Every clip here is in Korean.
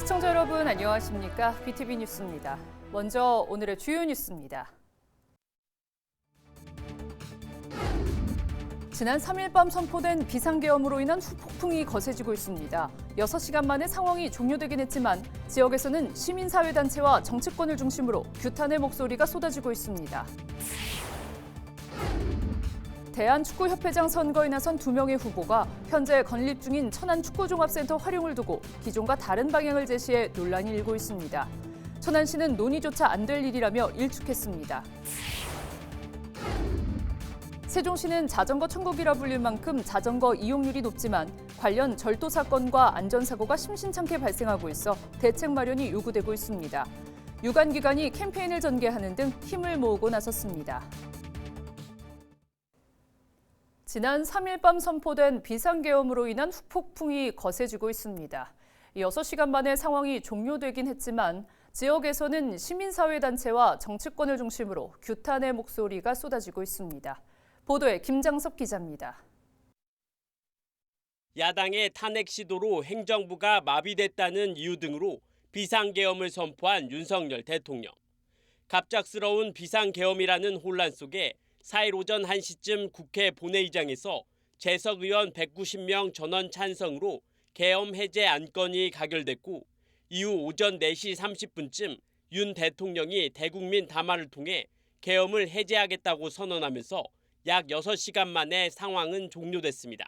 시청자 여러분 안녕하십니까? BTV 뉴스입니다. 먼저 오늘의 주요 뉴스입니다. 지난 3일 밤 선포된 비상계엄으로 인한 후폭풍이 거세지고 있습니다. 6시간 만에 상황이 종료되긴 했지만 지역에서는 시민사회단체와 정치권을 중심으로 규탄의 목소리가 쏟아지고 있습니다. 대한축구협회장 선거에 나선 2명의 후보가 현재 건립 중인 천안축구종합센터 활용을 두고 기존과 다른 방향을 제시해 논란이 일고 있습니다. 천안시는 논의조차 안 될 일이라며 일축했습니다. 세종시는 자전거 천국이라 불릴 만큼 자전거 이용률이 높지만 관련 절도 사건과 안전사고가 심심찮게 발생하고 있어 대책 마련이 요구되고 있습니다. 유관기관이 캠페인을 전개하는 등 힘을 모으고 나섰습니다. 지난 3일 밤 선포된 비상계엄으로 인한 후폭풍이 거세지고 있습니다. 6시간 만에 상황이 종료되긴 했지만 지역에서는 시민사회단체와 정치권을 중심으로 규탄의 목소리가 쏟아지고 있습니다. 보도에 김장섭 기자입니다. 야당의 탄핵 시도로 행정부가 마비됐다는 이유 등으로 비상계엄을 선포한 윤석열 대통령. 갑작스러운 비상계엄이라는 혼란 속에 4일 오전 1시쯤 국회 본회의장에서 재석 의원 190명 전원 찬성으로 계엄 해제 안건이 가결됐고 이후 오전 4시 30분쯤 윤 대통령이 대국민 담화를 통해 계엄을 해제하겠다고 선언하면서 약 6시간 만에 상황은 종료됐습니다.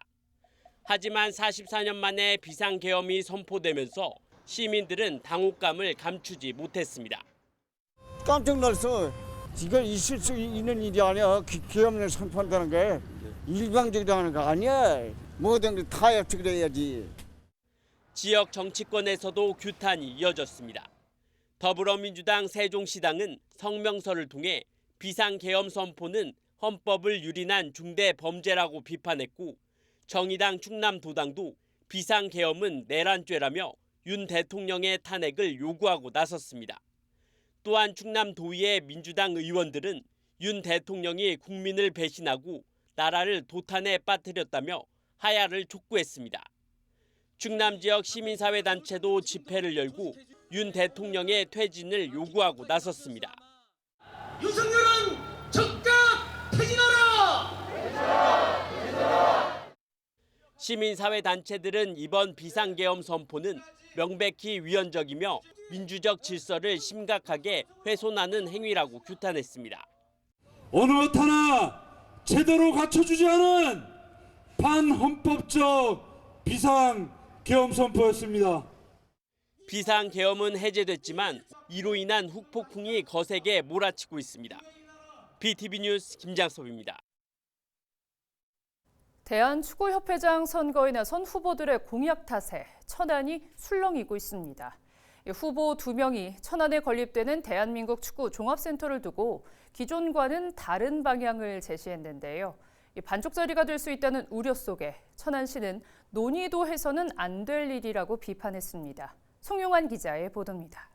하지만 44년 만에 비상계엄이 선포되면서 시민들은 당혹감을 감추지 못했습니다. 깜짝 놀랐어. 이거 있을 수 있는 일이 아니야. 계엄을 선포한다는 게 일방적으로 하는 거 아니야. 모든 게 다 협치를 해야지. 지역 정치권에서도 규탄이 이어졌습니다. 더불어민주당 세종시당은 성명서를 통해 비상계엄 선포는 헌법을 유린한 중대 범죄라고 비판했고 정의당 충남도당도 비상계엄은 내란죄라며 윤 대통령의 탄핵을 요구하고 나섰습니다. 또한 충남도의회 민주당 의원들은 윤 대통령이 국민을 배신하고 나라를 도탄에 빠뜨렸다며 하야를 촉구했습니다. 충남 지역 시민사회단체도 집회를 열고 윤 대통령의 퇴진을 요구하고 나섰습니다. 윤석열은 즉각 퇴진하라! 시민사회단체들은 이번 비상계엄 선포는 명백히 위헌적이며 민주적 질서를 심각하게 훼손하는 행위라고 규탄했습니다. 어느 것 하나 제대로 갖춰주지 않은 반헌법적 비상계엄 선포였습니다. 비상계엄은 해제됐지만 이로 인한 후폭풍이 거세게 몰아치고 있습니다. BTV 뉴스 김장섭입니다. 대한축구협회장 선거에 나선 후보들의 공약 탓에 천안이 술렁이고 있습니다. 후보 2명이 천안에 건립되는 대한민국 축구 종합센터를 두고 기존과는 다른 방향을 제시했는데요. 반쪽짜리가 될 수 있다는 우려 속에 천안시는 논의도 해서는 안 될 일이라고 비판했습니다. 송용환 기자의 보도입니다.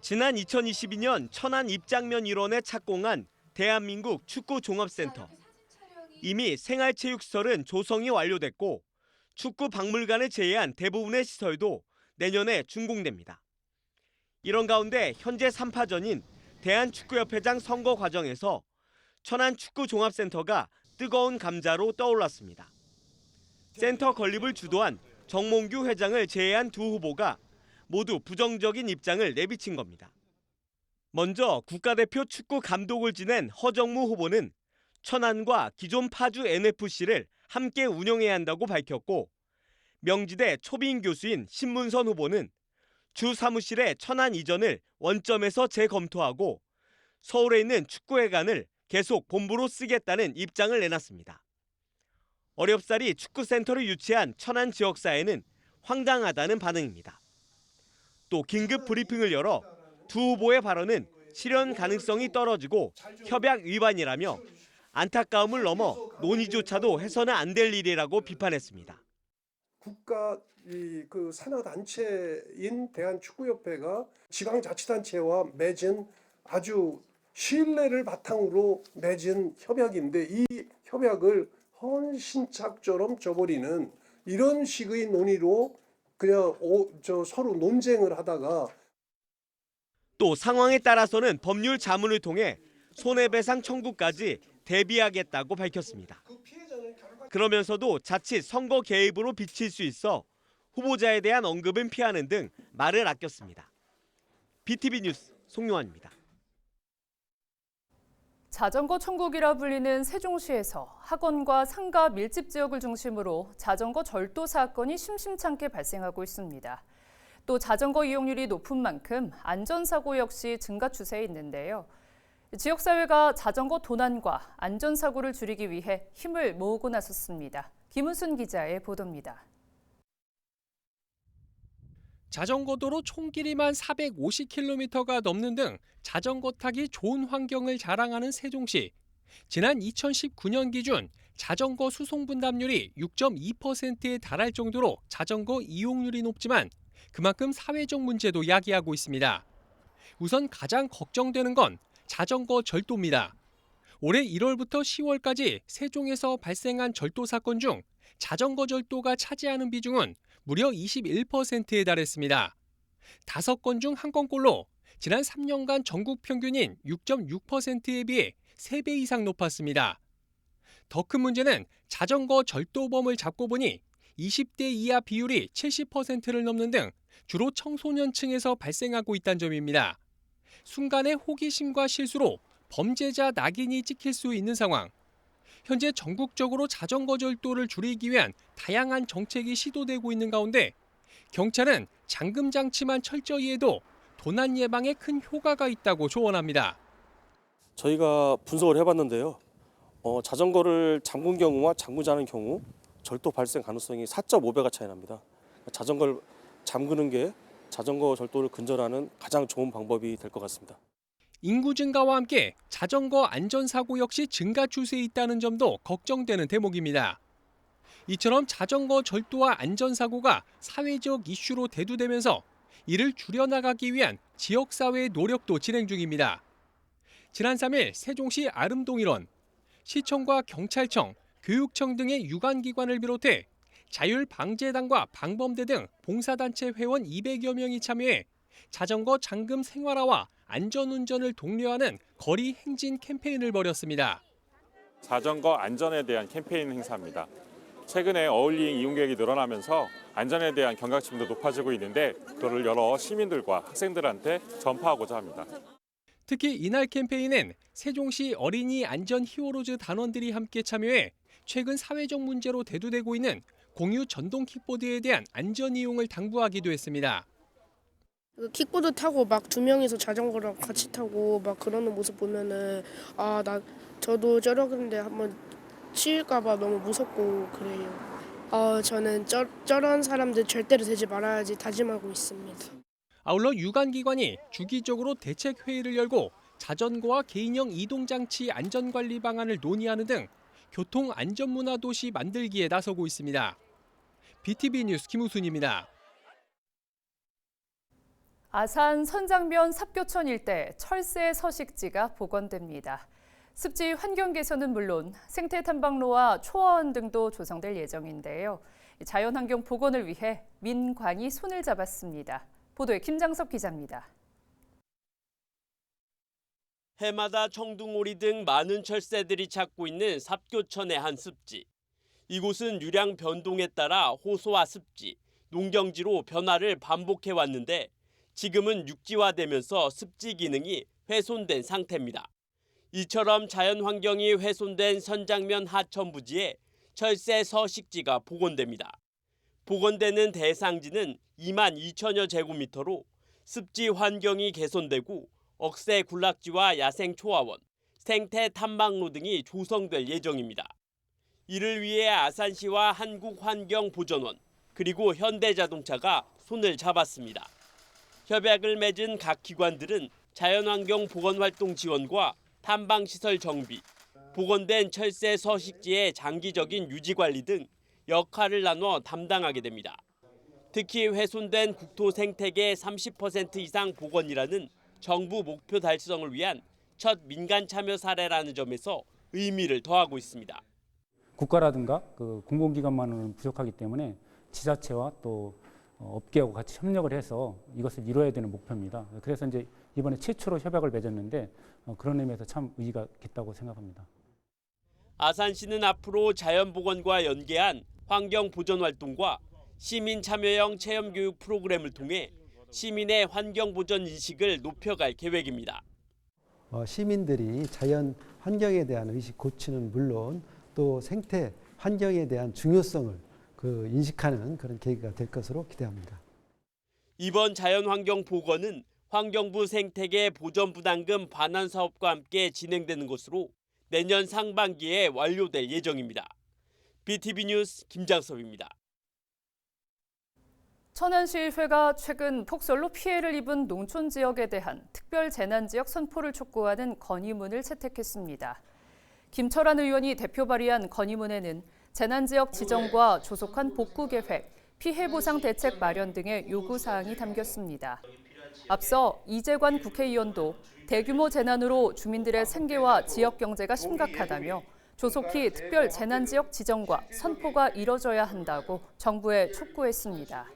지난 2022년 천안 입장면 일원에 착공한 대한민국 축구 종합센터. 이미 생활체육시설은 조성이 완료됐고 축구 박물관을 제외한 대부분의 시설도 내년에 준공됩니다. 이런 가운데 현재 3파전인 대한축구협회장 선거 과정에서 천안축구종합센터가 뜨거운 감자로 떠올랐습니다. 센터 건립을 주도한 정몽규 회장을 제외한 두 후보가 모두 부정적인 입장을 내비친 겁니다. 먼저 국가대표 축구 감독을 지낸 허정무 후보는 천안과 기존 파주 NFC를 함께 운영해야 한다고 밝혔고 명지대 초빙 교수인 신문선 후보는 주 사무실의 천안 이전을 원점에서 재검토하고 서울에 있는 축구회관을 계속 본부로 쓰겠다는 입장을 내놨습니다. 어렵사리 축구센터를 유치한 천안 지역사회는 황당하다는 반응입니다. 또 긴급 브리핑을 열어 두 후보의 발언은 실현 가능성이 떨어지고 협약 위반이라며 안타까움을 넘어 논의조차도 해서는 안 될 일이라고 비판했습니다. 국가 산하 단체인 대한축구협회가 지방자치단체와 맺은 아주 신뢰를 바탕으로 맺은 협약인데 이 협약을 헌신착처럼 져버리는 이런 식의 논의로 그냥 서로 논쟁을 하다가 또 상황에 따라서는 법률 자문을 통해 손해배상 청구까지 대비하겠다고 밝혔습니다. 그러면서도 자칫 선거 개입으로 비칠 수 있어 후보자에 대한 언급은 피하는 등 말을 아꼈습니다. BTV 뉴스 송용환입니다. 자전거 천국이라 불리는 세종시에서 학원과 상가 밀집 지역을 중심으로 자전거 절도 사건이 심심찮게 발생하고 있습니다. 또 자전거 이용률이 높은 만큼 안전사고 역시 증가 추세에 있는데요. 지역사회가 자전거 도난과 안전사고를 줄이기 위해 힘을 모으고 나섰습니다. 김은순 기자의 보도입니다. 자전거 도로 총 길이만 450km가 넘는 등 자전거 타기 좋은 환경을 자랑하는 세종시. 지난 2019년 기준 자전거 수송 분담률이 6.2%에 달할 정도로 자전거 이용률이 높지만 그만큼 사회적 문제도 야기하고 있습니다. 우선 가장 걱정되는 건 자전거 절도입니다. 올해 1월부터 10월까지 세종에서 발생한 절도 사건 중 자전거 절도가 차지하는 비중은 무려 21%에 달했습니다. 5건 중 1건꼴로 지난 3년간 전국 평균인 6.6%에 비해 3배 이상 높았습니다. 더 큰 문제는 자전거 절도범을 잡고 보니 20대 이하 비율이 70%를 넘는 등 주로 청소년층에서 발생하고 있다는 점입니다. 순간의 호기심과 실수로 범죄자 낙인이 찍힐 수 있는 상황. 현재 전국적으로 자전거 절도를 줄이기 위한 다양한 정책이 시도되고 있는 가운데 경찰은 잠금 장치만 철저히 해도 도난 예방에 큰 효과가 있다고 조언합니다. 저희가 분석을 해봤는데요. 자전거를 잠근 경우와 잠그지 않은 경우 절도 발생 가능성이 4.5배가 차이 납니다. 자전거를 잠그는 게 자전거 절도를 근절하는 가장 좋은 방법이 될 것 같습니다. 인구 증가와 함께 자전거 안전사고 역시 증가 추세에 있다는 점도 걱정되는 대목입니다. 이처럼 자전거 절도와 안전사고가 사회적 이슈로 대두되면서 이를 줄여나가기 위한 지역사회의 노력도 진행 중입니다. 지난 3일 세종시 아름동 일원, 시청과 경찰청, 교육청 등의 유관기관을 비롯해 자율방재단과 방범대 등 봉사단체 회원 200여 명이 참여해 자전거 잠금 생활화와 안전운전을 독려하는 거리 행진 캠페인을 벌였습니다. 자전거 안전에 대한 캠페인 행사입니다. 최근에 어울링 이용객이 늘어나면서 안전에 대한 경각심도 높아지고 있는데 그걸 여러 시민들과 학생들한테 전파하고자 합니다. 특히 이날 캠페인엔 세종시 어린이 안전 히어로즈 단원들이 함께 참여해 최근 사회적 문제로 대두되고 있는 공유 전동 킥보드에 대한 안전 이용을 당부하기도 했습니다. 킥보드 타고 막 2명이서 자전거랑 같이 타고 막 그러는 모습 보면은 저도 저러는데 한번 치일까봐 너무 무섭고 그래요. 저는 저런 사람들 절대로 되지 말아야지 다짐하고 있습니다. 아울러 유관기관이 주기적으로 대책 회의를 열고 자전거와 개인형 이동장치 안전관리 방안을 논의하는 등 교통 안전문화 도시 만들기에 나서고 있습니다. BTV 뉴스 김우순입니다. 아산 선장면 삽교천 일대 철새 서식지가 복원됩니다. 습지 환경 개선은 물론 생태 탐방로와 초원 등도 조성될 예정인데요. 자연환경 복원을 위해 민관이 손을 잡았습니다. 보도에 김장섭 기자입니다. 해마다 청둥오리 등 많은 철새들이 찾고 있는 삽교천의 한 습지. 이곳은 유량 변동에 따라 호소와 습지, 농경지로 변화를 반복해 왔는데 지금은 육지화되면서 습지 기능이 훼손된 상태입니다. 이처럼 자연환경이 훼손된 선장면 하천부지에 철새 서식지가 복원됩니다. 복원되는 대상지는 2만 2천여 제곱미터로 습지 환경이 개선되고 억새 군락지와 야생 초화원, 생태 탐방로 등이 조성될 예정입니다. 이를 위해 아산시와 한국환경보전원 그리고 현대자동차가 손을 잡았습니다. 협약을 맺은 각 기관들은 자연환경 복원활동 지원과 탐방시설 정비, 복원된 철새 서식지의 장기적인 유지관리 등 역할을 나눠 담당하게 됩니다. 특히 훼손된 국토 생태계 30% 이상 복원이라는 정부 목표 달성을 위한 첫 민간 참여 사례라는 점에서 의미를 더하고 있습니다. 국가라든가 그 공공기관만으로는 부족하기 때문에 지자체와 또 업계하고 같이 협력을 해서 이것을 이루어야 되는 목표입니다. 그래서 이제 이번에 최초로 협약을 맺었는데 그런 의미에서 참 의의가 깊다고 생각합니다. 아산시는 앞으로 자연보건과 연계한 환경보전 활동과 시민 참여형 체험교육 프로그램을 통해 시민의 환경보전 인식을 높여갈 계획입니다. 시민들이 자연 환경에 대한 의식 고취는 물론 또 생태 환경에 대한 중요성을 인식하는 그런 계기가 될 것으로 기대합니다. 이번 자연환경 보건은 환경부 생태계 보전부담금 반환 사업과 함께 진행되는 것으로 내년 상반기에 완료될 예정입니다. BTV 뉴스 김장섭입니다. 천안시의회가 최근 폭설로 피해를 입은 농촌 지역에 대한 특별 재난지역 선포를 촉구하는 건의문을 채택했습니다. 김철환 의원이 대표 발의한 건의문에는 재난지역 지정과 조속한 복구계획, 피해보상 대책 마련 등의 요구사항이 담겼습니다. 앞서 이재관 국회의원도 대규모 재난으로 주민들의 생계와 지역 경제가 심각하다며 조속히 특별 재난지역 지정과 선포가 이뤄져야 한다고 정부에 촉구했습니다.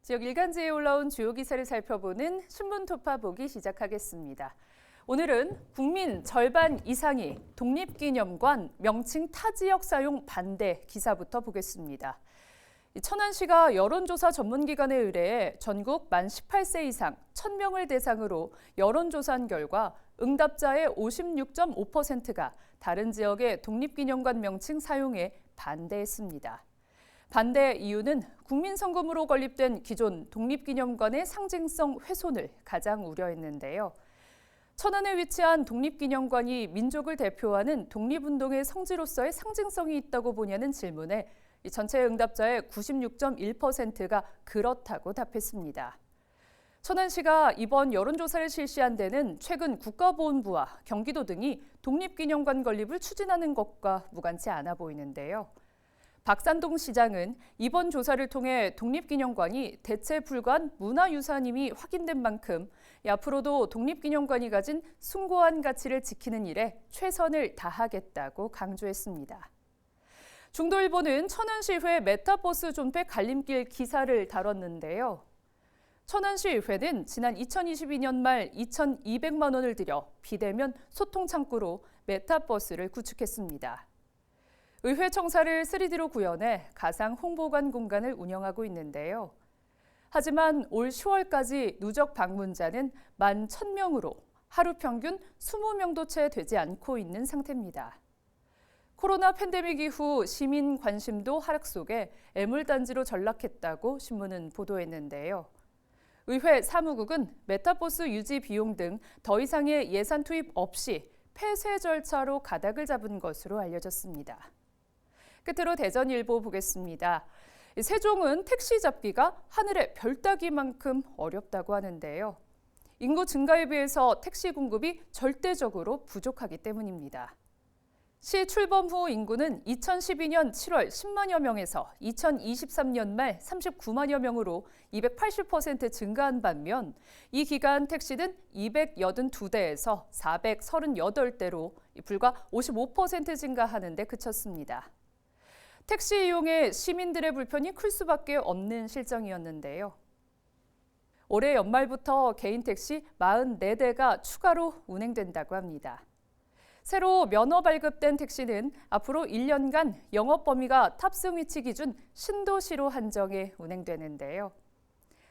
지역 일간지에 올라온 주요 기사를 살펴보는 신문 토파 보기 시작하겠습니다. 오늘은 국민 절반 이상이 독립기념관 명칭 타 지역 사용 반대 기사부터 보겠습니다. 천안시가 여론조사 전문기관에 의뢰해 전국 만 18세 이상 1,000명을 대상으로 여론조사한 결과 응답자의 56.5%가 다른 지역의 독립기념관 명칭 사용에 반대했습니다. 반대 이유는 국민성금으로 건립된 기존 독립기념관의 상징성 훼손을 가장 우려했는데요. 천안에 위치한 독립기념관이 민족을 대표하는 독립운동의 성지로서의 상징성이 있다고 보냐는 질문에 전체 응답자의 96.1%가 그렇다고 답했습니다. 천안시가 이번 여론조사를 실시한 데는 최근 국가보훈부와 경기도 등이 독립기념관 건립을 추진하는 것과 무관치 않아 보이는데요. 박산동 시장은 이번 조사를 통해 독립기념관이 대체 불가한 문화유산임이 확인된 만큼 앞으로도 독립기념관이 가진 숭고한 가치를 지키는 일에 최선을 다하겠다고 강조했습니다. 중도일보는 천안시의회 메타버스 존폐 갈림길 기사를 다뤘는데요. 천안시의회는 지난 2022년 말 2,200만 원을 들여 비대면 소통 창구로 메타버스를 구축했습니다. 의회 청사를 3D로 구현해 가상 홍보관 공간을 운영하고 있는데요. 하지만 올 10월까지 누적 방문자는 11,000명으로 하루 평균 20명도 채 되지 않고 있는 상태입니다. 코로나 팬데믹 이후 시민 관심도 하락 속에 애물단지로 전락했다고 신문은 보도했는데요. 의회 사무국은 메타버스 유지 비용 등 더 이상의 예산 투입 없이 폐쇄 절차로 가닥을 잡은 것으로 알려졌습니다. 끝으로 대전일보 보겠습니다. 세종은 택시 잡기가 하늘의 별 따기만큼 어렵다고 하는데요. 인구 증가에 비해서 택시 공급이 절대적으로 부족하기 때문입니다. 시 출범 후 인구는 2012년 7월 10만여 명에서 2023년 말 39만여 명으로 280% 증가한 반면 이 기간 택시는 282대에서 438대로 불과 55% 증가하는 데 그쳤습니다. 택시 이용에 시민들의 불편이 클 수밖에 없는 실정이었는데요. 올해 연말부터 개인 택시 44대가 추가로 운행된다고 합니다. 새로 면허 발급된 택시는 앞으로 1년간 영업 범위가 탑승 위치 기준 신도시로 한정해 운행되는데요.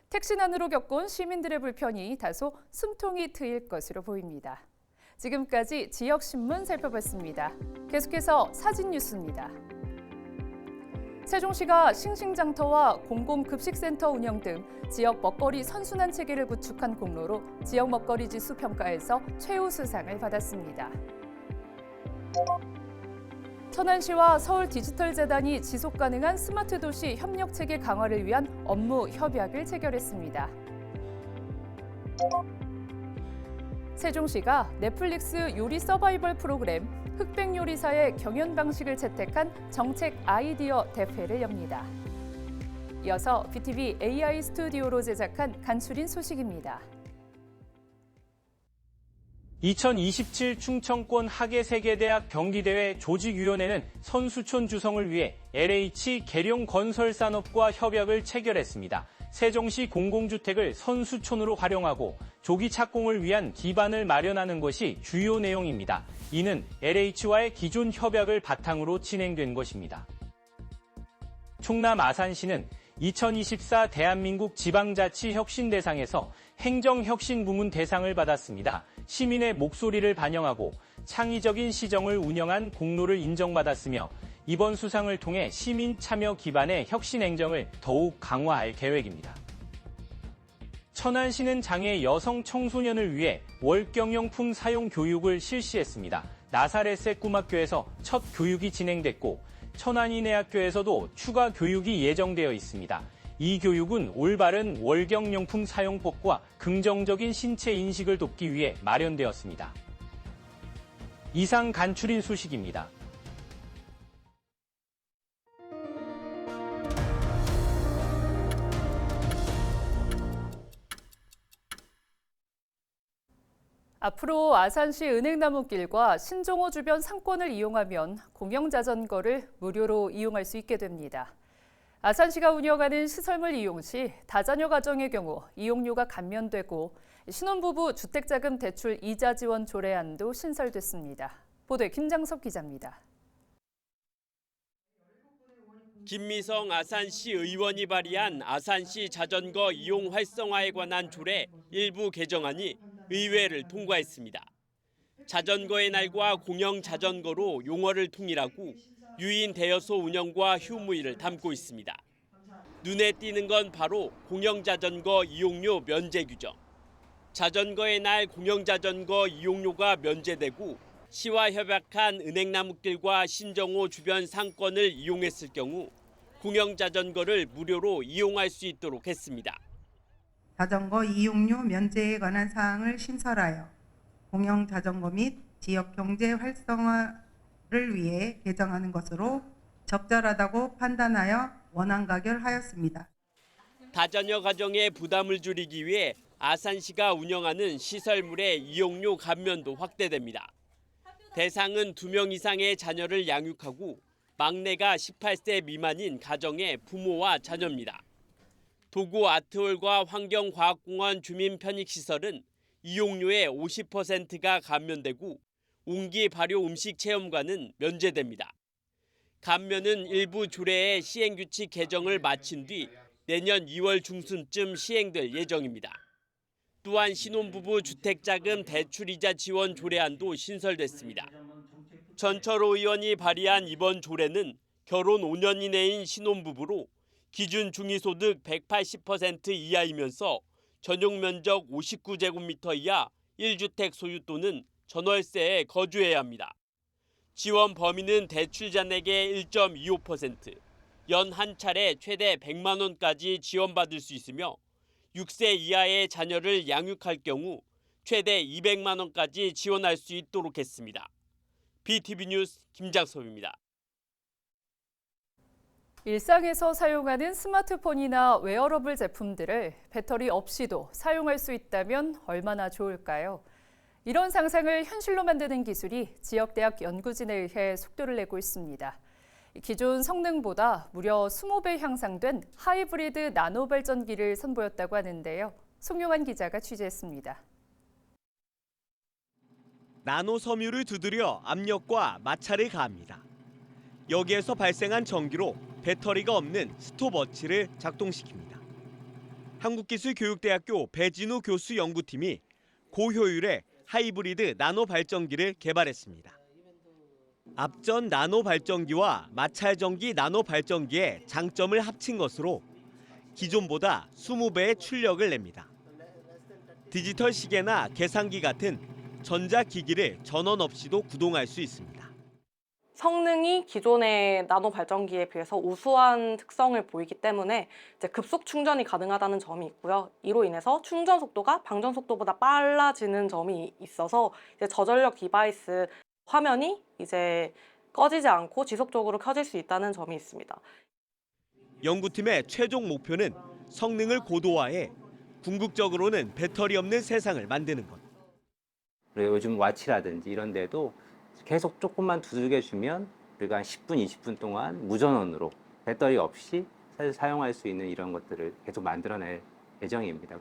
택시난으로 겪은 시민들의 불편이 다소 숨통이 트일 것으로 보입니다. 지금까지 지역신문 살펴봤습니다. 계속해서 사진 뉴스입니다. 세종시가 싱싱장터와 공공급식센터 운영 등 지역 먹거리 선순환 체계를 구축한 공로로 지역 먹거리 지수 평가에서 최우수상을 받았습니다. 천안시와 서울디지털재단이 지속가능한 스마트도시 협력체계 강화를 위한 업무 협약을 체결했습니다. 세종시가 넷플릭스 요리 서바이벌 프로그램 흑백요리사의 경연 방식을 채택한 정책 아이디어 대회를 엽니다. 이어서 BTV AI 스튜디오로 제작한 간추린 소식입니다. 2027 충청권 하계세계대학 경기대회 조직위원회는 선수촌 주성을 위해 LH 계룡건설산업과 협약을 체결했습니다. 세종시 공공주택을 선수촌으로 활용하고 조기 착공을 위한 기반을 마련하는 것이 주요 내용입니다. 이는 LH와의 기존 협약을 바탕으로 진행된 것입니다. 충남 아산시는 2024 대한민국 지방자치혁신대상에서 행정혁신부문 대상을 받았습니다. 시민의 목소리를 반영하고 창의적인 시정을 운영한 공로를 인정받았으며 이번 수상을 통해 시민 참여 기반의 혁신행정을 더욱 강화할 계획입니다. 천안시는 장애 여성 청소년을 위해 월경용품 사용 교육을 실시했습니다. 나사렛의 꿈학교에서 첫 교육이 진행됐고 천안인해학교에서도 추가 교육이 예정되어 있습니다. 이 교육은 올바른 월경용품 사용법과 긍정적인 신체 인식을 돕기 위해 마련되었습니다. 이상 간추린 소식입니다. 앞으로 아산시 은행나무길과 신종호 주변 상권을 이용하면 공영자전거를 무료로 이용할 수 있게 됩니다. 아산시가 운영하는 시설물 이용 시 다자녀 가정의 경우 이용료가 감면되고 신혼부부 주택자금 대출 이자 지원 조례안도 신설됐습니다. 보도에 김장섭 기자입니다. 김미성 아산시 의원이 발의한 아산시 자전거 이용 활성화에 관한 조례 일부 개정안이 의회를 통과했습니다. 자전거의 날과 공영 자전거로 용어를 통일하고 유인 대여소 운영과 휴무일을 담고 있습니다. 눈에 띄는 건 바로 공영 자전거 이용료 면제 규정. 자전거의 날 공영 자전거 이용료가 면제되고 시와 협약한 은행나무길과 신정호 주변 상권을 이용했을 경우 공영 자전거를 무료로 이용할 수 있도록 했습니다. 자전거 이용료 면제에 관한 사항을 신설하여 공영 자전거 및 지역 경제 활성화를 위해 개정하는 것으로 적절하다고 판단하여 원안 가결하였습니다. 다자녀 가정의 부담을 줄이기 위해 아산시가 운영하는 시설물의 이용료 감면도 확대됩니다. 대상은 2명 이상의 자녀를 양육하고 막내가 18세 미만인 가정의 부모와 자녀입니다. 도구 아트홀과 환경과학공원 주민편익시설은 이용료의 50%가 감면되고 옹기 발효 음식 체험관은 면제됩니다. 감면은 일부 조례의 시행규칙 개정을 마친 뒤 내년 2월 중순쯤 시행될 예정입니다. 또한 신혼부부 주택자금 대출이자 지원 조례안도 신설됐습니다. 전철호 의원이 발의한 이번 조례는 결혼 5년 이내인 신혼부부로 기준 중위소득 180% 이하이면서 전용 면적 59제곱미터 이하 1주택 소유 또는 전월세에 거주해야 합니다. 지원 범위는 대출 잔액의 1.25%, 연 한 차례 최대 100만 원까지 지원받을 수 있으며 6세 이하의 자녀를 양육할 경우 최대 200만 원까지 지원할 수 있도록 했습니다. BTV 뉴스 김장섭입니다. 일상에서 사용하는 스마트폰이나 웨어러블 제품들을 배터리 없이도 사용할 수 있다면 얼마나 좋을까요? 이런 상상을 현실로 만드는 기술이 지역대학 연구진에 의해 속도를 내고 있습니다. 기존 성능보다 무려 20배 향상된 하이브리드 나노 발전기를 선보였다고 하는데요. 송용환 기자가 취재했습니다. 나노 섬유를 두드려 압력과 마찰을 가합니다. 여기에서 발생한 전기로 배터리가 없는 스톱워치를 작동시킵니다. 한국기술교육대학교 배진우 교수 연구팀이 고효율의 하이브리드 나노 발전기를 개발했습니다. 앞전 나노 발전기와 마찰전기 나노 발전기의 장점을 합친 것으로 기존보다 20배의 출력을 냅니다. 디지털 시계나 계산기 같은 전자기기를 전원 없이도 구동할 수 있습니다. 성능이 기존의 나노 발전기에 비해서 우수한 특성을 보이기 때문에 이제 급속 충전이 가능하다는 점이 있고요. 이로 인해서 충전 속도가 방전 속도보다 빨라지는 점이 있어서 이제 저전력 디바이스 화면이 이제 꺼지지 않고 지속적으로 켜질 수 있다는 점이 있습니다. 연구팀의 최종 목표는 성능을 고도화해 궁극적으로는 배터리 없는 세상을 만드는 것. 그리고 요즘 와치라든지 이런 데도 계속 조금만 두들겨 주면 우리가 한 10분, 20분 동안 무전원으로 배터리 없이 사실 사용할 수 있는 이런 것들을 계속 만들어낼 예정입니다.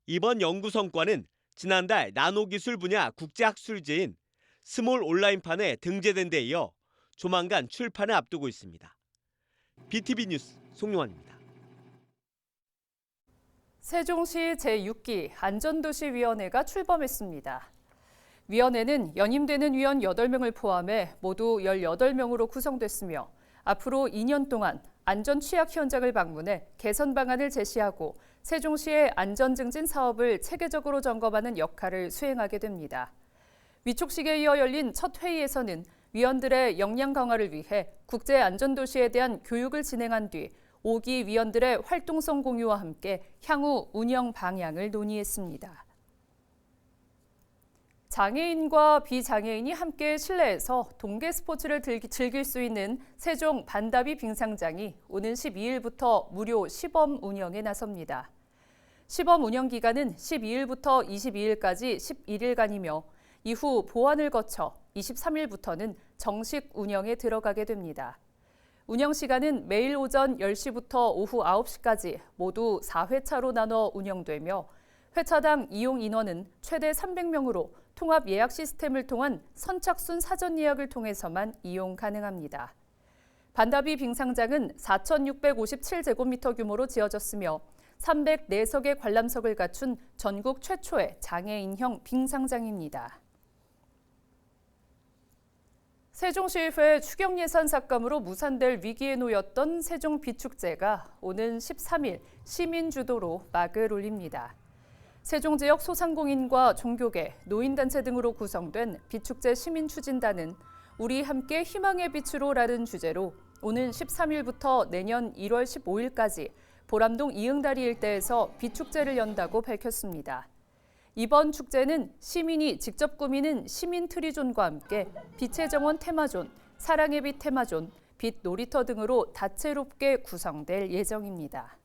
이번 연구 성과는 지난달 나노기술 분야 국제학술지인 스몰 온라인판에 등재된 데 이어 조만간 출판을 앞두고 있습니다. BTV 뉴스 송용환입니다. 세종시 제6기 안전도시위원회가 출범했습니다. 위원회는 연임되는 위원 8명을 포함해 모두 18명으로 구성됐으며 앞으로 2년 동안 안전 취약 현장을 방문해 개선 방안을 제시하고 세종시의 안전증진 사업을 체계적으로 점검하는 역할을 수행하게 됩니다. 위촉식에 이어 열린 첫 회의에서는 위원들의 역량 강화를 위해 국제안전도시에 대한 교육을 진행한 뒤 5기 위원들의 활동성 공유와 함께 향후 운영 방향을 논의했습니다. 장애인과 비장애인이 함께 실내에서 동계 스포츠를 즐길 수 있는 세종 반다비 빙상장이 오는 12일부터 무료 시범 운영에 나섭니다. 시범 운영 기간은 12일부터 22일까지 11일간이며 이후 보완을 거쳐 23일부터는 정식 운영에 들어가게 됩니다. 운영 시간은 매일 오전 10시부터 오후 9시까지 모두 4회차로 나눠 운영되며 회차당 이용 인원은 최대 300명으로 통합 예약 시스템을 통한 선착순 사전 예약을 통해서만 이용 가능합니다. 반다비 빙상장은 4,657제곱미터 규모로 지어졌으며 304석의 관람석을 갖춘 전국 최초의 장애인형 빙상장입니다. 세종시의회 추경예산 삭감으로 무산될 위기에 놓였던 세종 비축제가 오는 13일 시민 주도로 막을 올립니다. 세종 지역 소상공인과 종교계, 노인단체 등으로 구성된 비축제 시민추진단은 우리 함께 희망의 빛으로라는 주제로 오는 13일부터 내년 1월 15일까지 보람동 이응다리 일대에서 비축제를 연다고 밝혔습니다. 이번 축제는 시민이 직접 꾸미는 시민 트리존과 함께 빛의 정원 테마존, 사랑의 빛 테마존, 빛 놀이터 등으로 다채롭게 구성될 예정입니다.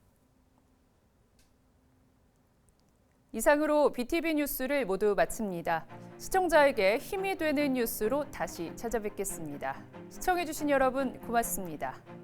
이상으로 BTV 뉴스를 모두 마칩니다. 시청자에게 힘이 되는 뉴스로 다시 찾아뵙겠습니다. 시청해주신 여러분 고맙습니다.